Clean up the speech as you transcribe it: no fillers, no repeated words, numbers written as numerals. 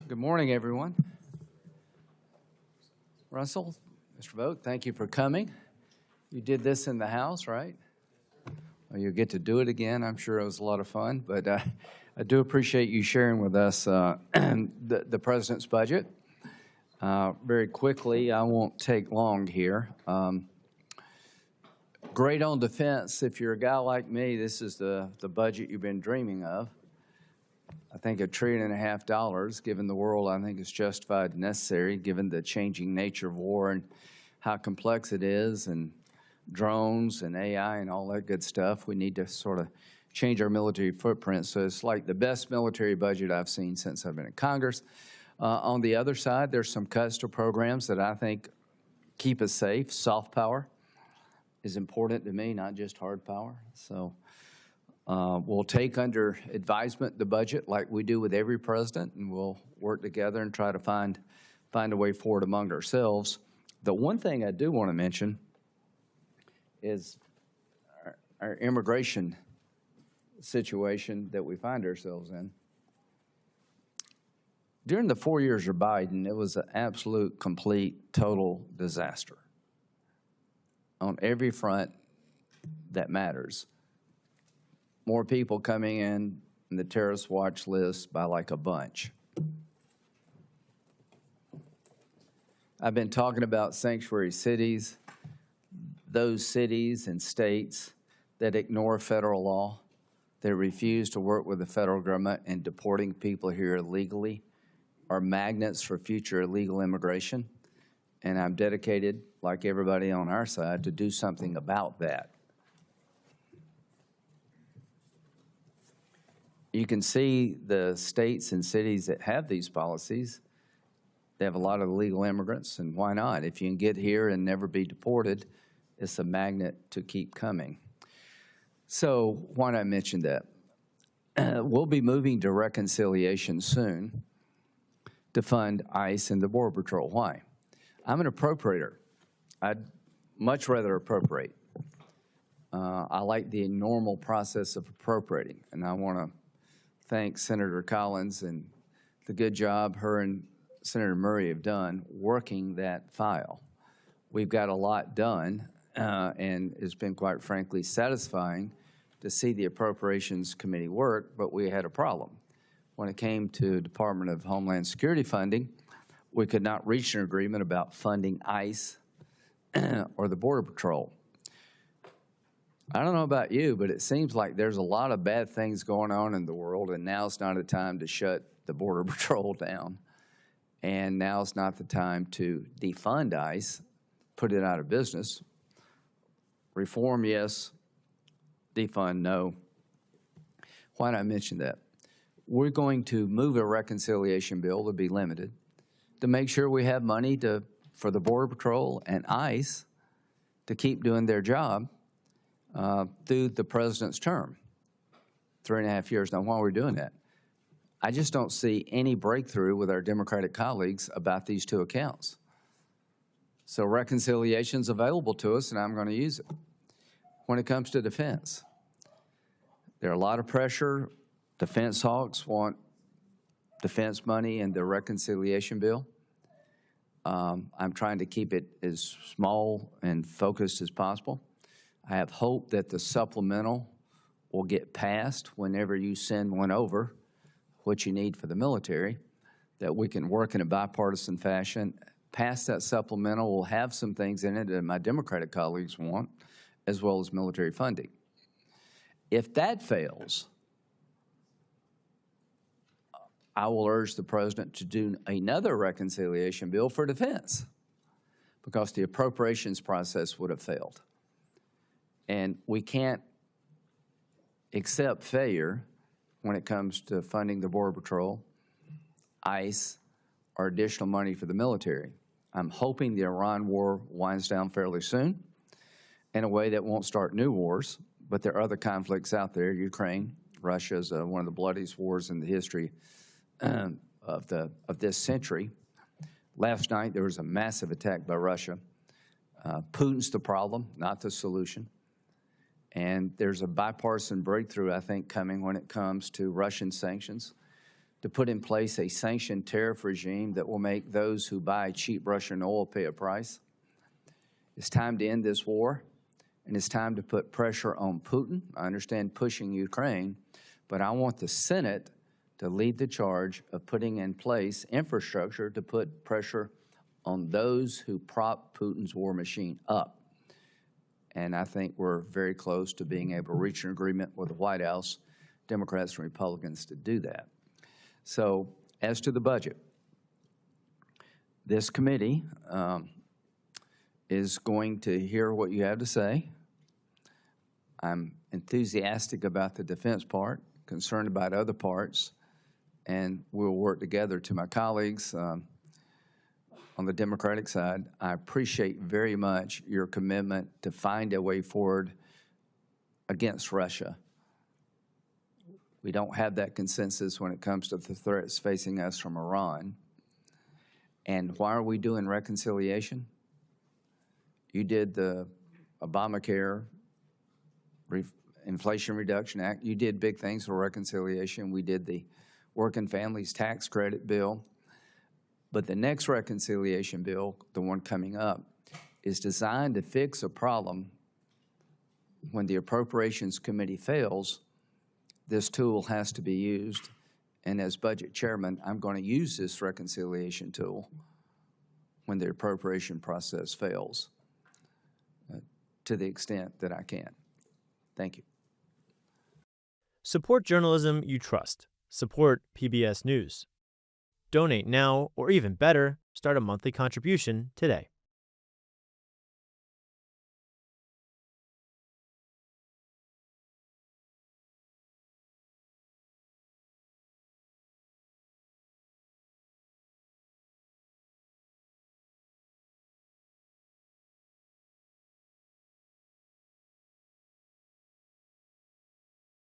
Good morning, everyone. Russell, Mr. Vought, thank you for coming. You did this in the House, right? Well, you'll get to do it again. I'm sure it was a lot of fun, but I do appreciate you sharing with us the President's budget. Very quickly, I won't take long here. Great on defense. If you're a guy like me, this is the budget you've been dreaming of. I think $1.5 trillion, given the world, I think is justified and necessary, given the changing nature of war and how complex it is, and drones and AI and all that good stuff. We need to sort of change our military footprint. So it's like the best military budget I've seen since I've been in Congress. On the other side, there's some cuts to programs that I think keep us safe. Soft power is important to me, not just hard power. So we'll take under advisement the budget like we do with every president, and we'll work together and try to find a way forward among ourselves. The one thing I do want to mention is our immigration situation that we find ourselves in. During the 4 years of Biden, it was an absolute, complete, total disaster on every front that matters. More people coming in the terrorist watch list by like a bunch. I've been talking about sanctuary cities, those cities and states that ignore federal law, that refuse to work with the federal government in deporting people here illegally, are magnets for future illegal immigration. And I'm dedicated, like everybody on our side, to do something about that. You can see the states and cities that have these policies. They have a lot of illegal immigrants, and why not? If you can get here and never be deported, it's a magnet to keep coming. So why not mention that? We'll be moving to reconciliation soon to fund ICE and the Border Patrol. Why? I'm an appropriator. I'd much rather appropriate. I like the normal process of appropriating, and I want to thank Senator Collins and the good job her and Senator Murray have done working that file. We've got a lot done, and it's been, quite frankly, satisfying to see the Appropriations Committee work, but we had a problem. When it came to Department of Homeland Security funding, we could not reach an agreement about funding ICE or the Border Patrol. I don't know about you, but it seems like there's a lot of bad things going on in the world, and now's not a time to shut the Border Patrol down. And now's not the time to defund ICE, put it out of business. Reform, yes. Defund, no. Why not mention that? We're going to move a reconciliation bill to be limited to make sure we have money for the Border Patrol and ICE to keep doing their job through the president's term, 3.5 years. Now, while we're doing that, I just don't see any breakthrough with our Democratic colleagues about these two accounts. So reconciliation's available to us, and I'm going to use it. When it comes to defense, there are a lot of pressure. Defense hawks want defense money in the reconciliation bill. I'm trying to keep it as small and focused as possible. I have hope that the supplemental will get passed whenever you send one over, what you need for the military, that we can work in a bipartisan fashion. Pass that supplemental will have some things in it that my Democratic colleagues want, as well as military funding. If that fails, I will urge the president to do another reconciliation bill for defense, because the appropriations process would have failed. And we can't accept failure when it comes to funding the Border Patrol, ICE, or additional money for the military. I'm hoping the Iran war winds down fairly soon in a way that won't start new wars, but there are other conflicts out there. Ukraine, Russia is one of the bloodiest wars in the history of this century. Last night, there was a massive attack by Russia. Putin's the problem, not the solution. And there's a bipartisan breakthrough, I think, coming when it comes to Russian sanctions. to put in place a sanctioned tariff regime that will make those who buy cheap Russian oil pay a price. It's time to end this war, and it's time to put pressure on Putin. I understand pushing Ukraine, but I want the Senate to lead the charge of putting in place infrastructure to put pressure on those who prop Putin's war machine up. And I think we're very close to being able to reach an agreement with the White House, Democrats and Republicans, to do that. So as to the budget, this committee is going to hear what you have to say. I'm enthusiastic about the defense part, concerned about other parts, and we'll work together. To my colleagues on the Democratic side, I appreciate very much your commitment to find a way forward against Russia. We don't have that consensus when it comes to the threats facing us from Iran. And why are we doing reconciliation? You did the Obamacare Inflation Reduction Act. You did big things for reconciliation. We did the Working Families Tax Credit bill. But the next reconciliation bill, the one coming up, is designed to fix a problem. When the Appropriations Committee fails, this tool has to be used. And as budget chairman, I'm going to use this reconciliation tool when the appropriation process fails to the extent that I can. Thank you. Support journalism you trust. Support PBS News. Donate now, or even better, start a monthly contribution today.